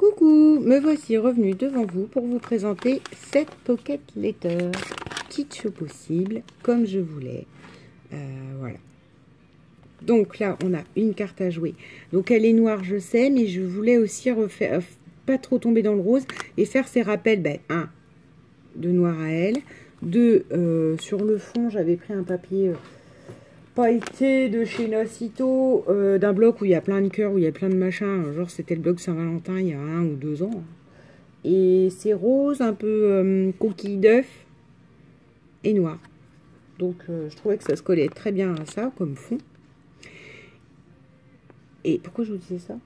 Coucou, me voici revenu devant vous pour vous présenter cette Pocket Letter, kitsch au possible, comme je voulais. Voilà. Donc là, on a une carte à jouer. Donc elle est noire, je sais, mais je voulais aussi refaire, pas trop tomber dans le rose et faire ces rappels. Ben, un, de noir à elle. Deux, sur le fond, j'avais pris un papier pailleté de chez Nacito, d'un bloc où il y a plein de cœurs, où il y a plein de machins. Genre, c'était le bloc Saint-Valentin il y a 1 ou 2 ans. Et c'est rose, un peu coquille d'œuf et noir. Donc, je trouvais que ça se collait très bien à ça, comme fond. Et pourquoi je vous disais ça?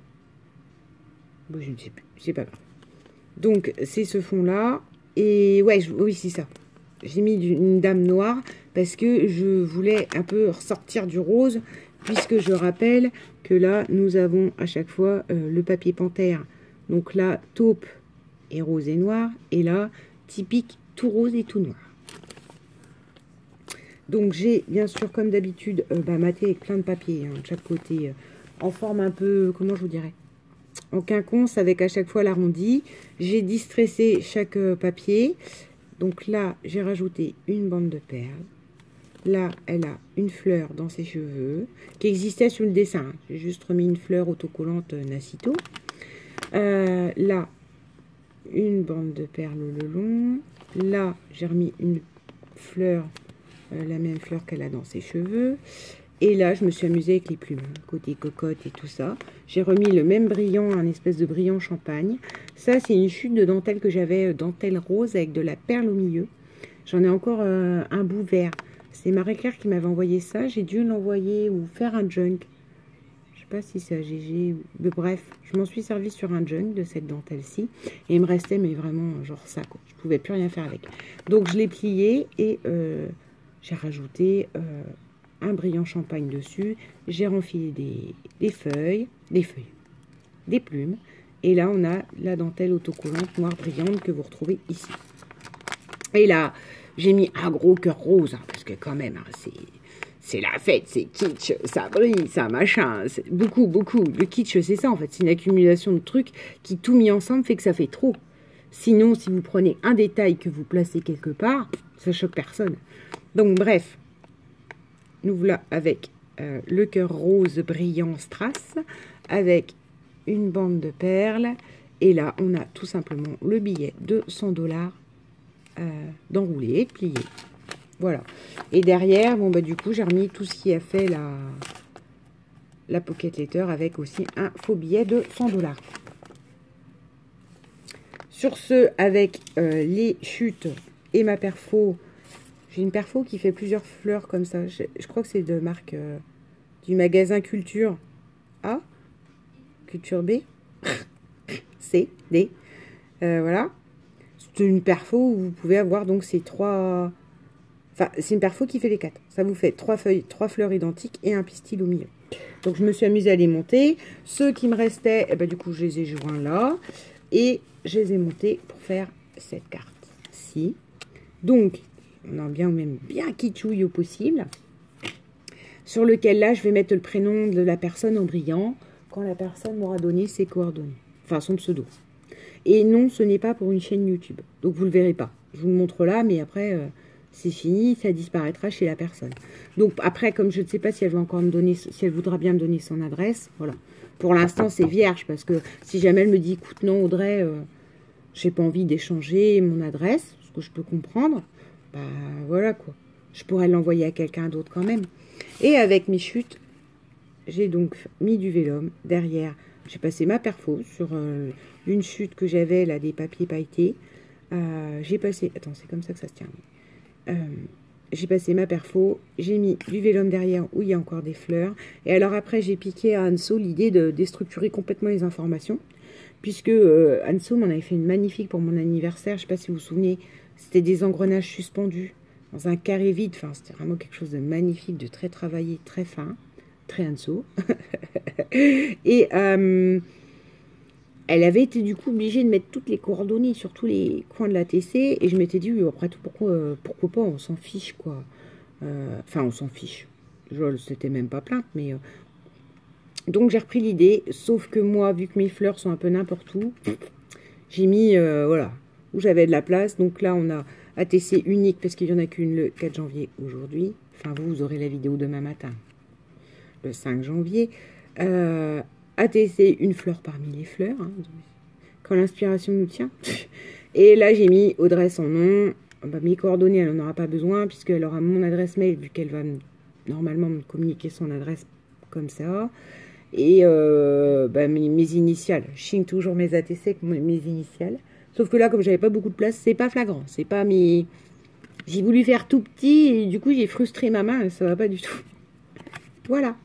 Bon, je ne sais plus, c'est pas grave. Donc, c'est ce fond-là. Et ouais, oui, c'est ça. J'ai mis une dame noire parce que je voulais un peu ressortir du rose, puisque je rappelle que là, nous avons à chaque fois le papier panthère. Donc là, taupe et rose et noir. Et là, typique, tout rose et tout noir. Donc j'ai bien sûr, comme d'habitude, maté avec plein de papiers de chaque côté, en forme un peu, comment je vous dirais, en quinconce avec à chaque fois l'arrondi. J'ai distressé chaque papier. Donc là, j'ai rajouté une bande de perles. Là, elle a une fleur dans ses cheveux, qui existait sur le dessin. J'ai juste remis une fleur autocollante Nacito. Là, une bande de perles le long. Là, j'ai remis une fleur, la même fleur qu'elle a dans ses cheveux. Et là, je me suis amusée avec les plumes, côté cocotte et tout ça. J'ai remis le même brillant, un espèce de brillant champagne. Ça, c'est une chute de dentelle que j'avais, dentelle rose avec de la perle au milieu. J'en ai encore un bout vert. C'est Marie-Claire qui m'avait envoyé ça. J'ai dû l'envoyer ou faire un junk. Je sais pas si c'est à GG. Mais bref, je m'en suis servi sur un junk de cette dentelle-ci. Et il me restait, mais vraiment, genre ça, quoi. Je pouvais plus rien faire avec. Donc, je l'ai plié et j'ai rajouté un brillant champagne dessus. J'ai renfilé des feuilles, des plumes. Et là, on a la dentelle autocollante noire brillante que vous retrouvez ici. Et là, j'ai mis un gros cœur rose, parce que quand même, c'est la fête, c'est kitsch, ça brille, ça machin, beaucoup. Le kitsch, c'est ça, en fait. C'est une accumulation de trucs qui, tout mis ensemble, fait que ça fait trop. Sinon, si vous prenez un détail que vous placez quelque part, ça choque personne. Donc, bref, nous voilà avec le cœur rose brillant strass, avec une bande de perles. Et là, on a tout simplement le billet de 100 $ d'enrouler, plié. Voilà. Et derrière, bon, bah, du coup, j'ai remis tout ce qui a fait la Pocket Letter avec aussi un faux billet de 100 $. Sur ce, avec les chutes et ma perfo, j'ai une perfo qui fait plusieurs fleurs comme ça. Je crois que c'est de marque du magasin Culture A, Culture B, C, D. Voilà. C'est une perfo où vous pouvez avoir donc ces trois... Enfin, c'est une perfo qui fait les 4. Ça vous fait 3 feuilles, 3 fleurs identiques et un pistil au milieu. Donc, je me suis amusée à les monter. Ceux qui me restaient, eh ben, du coup, je les ai joints là. Et je les ai montés pour faire cette carte-ci. Donc, on a bien ou même bien kitschouille au possible. Sur lequel, là, je vais mettre le prénom de la personne en brillant quand la personne m'aura donné ses coordonnées. Enfin, son pseudo. Et non, ce n'est pas pour une chaîne YouTube. Donc, vous ne le verrez pas. Je vous le montre là, mais après, c'est fini. Ça disparaîtra chez la personne. Donc, après, comme je ne sais pas si elle va encore me donner, si elle voudra bien me donner son adresse, voilà. Pour l'instant, c'est vierge, parce que si jamais elle me dit, écoute, non, Audrey, j'ai pas envie d'échanger mon adresse, ce que je peux comprendre, bah, voilà, quoi. Je pourrais l'envoyer à quelqu'un d'autre quand même. Et avec mes chutes, j'ai donc mis du vélum. Derrière, j'ai passé ma perfo sur une chute que j'avais, là, des papiers pailletés. J'ai passé... Attends, c'est comme ça que ça se termine. J'ai passé ma perfo. J'ai mis du vélum derrière où il y a encore des fleurs. Et alors après, j'ai piqué à Anso l'idée de déstructurer complètement les informations. Puisque Anso m'en avait fait une magnifique pour mon anniversaire. Je ne sais pas si vous vous souvenez. C'était des engrenages suspendus dans un carré vide. Enfin, c'était vraiment quelque chose de magnifique, de très travaillé, très fin. Très Anso. Et elle avait été du coup obligée de mettre toutes les coordonnées sur tous les coins de la TC. Et je m'étais dit, oui, après tout, pourquoi pas, on s'en fiche, quoi. Enfin, on s'en fiche. C'était même pas plainte, mais Donc j'ai repris l'idée, sauf que moi, vu que mes fleurs sont un peu n'importe où, j'ai mis, voilà, où j'avais de la place. Donc là, on a ATC unique, parce qu'il n'y en a qu'une le 4 janvier aujourd'hui. Enfin, vous aurez la vidéo demain matin, le 5 janvier. ATC, une fleur parmi les fleurs, hein, quand l'inspiration nous tient. Et là, j'ai mis Audrey son nom. Bah, mes coordonnées, elle n'en aura pas besoin, puisqu'elle aura mon adresse mail, vu qu'elle va normalement me communiquer son adresse comme ça. Et bah, mes initiales. Je signe toujours mes ATC avec mes initiales. Sauf que là, comme j'avais pas beaucoup de place, c'est pas flagrant. C'est pas mes... J'ai voulu faire tout petit et du coup, j'ai frustré ma main. Ça va pas du tout. Voilà.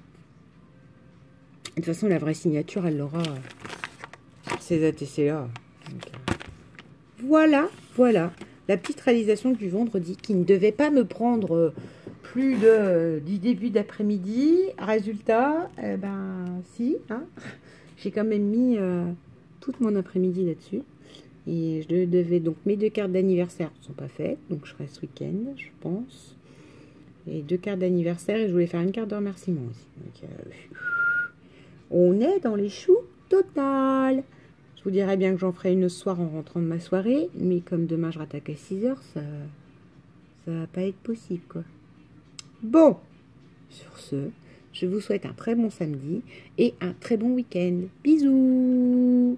De toute façon, la vraie signature, elle l'aura ces ATC-là. Voilà, voilà. La petite réalisation du vendredi qui ne devait pas me prendre plus du début d'après-midi. Résultat, ben si, hein, j'ai quand même mis tout mon après-midi là-dessus. Et je devais donc, mes 2 cartes d'anniversaire ne sont pas faites, donc je ferai ce week-end, je pense. Et 2 cartes d'anniversaire et je voulais faire une carte de remerciement aussi. Donc, on est dans les choux total. Je vous dirais bien que j'en ferai une ce soir en rentrant de ma soirée, mais comme demain je rattaque à 6 h, ça va pas être possible, quoi. Bon, sur ce, je vous souhaite un très bon samedi et un très bon week-end. Bisous!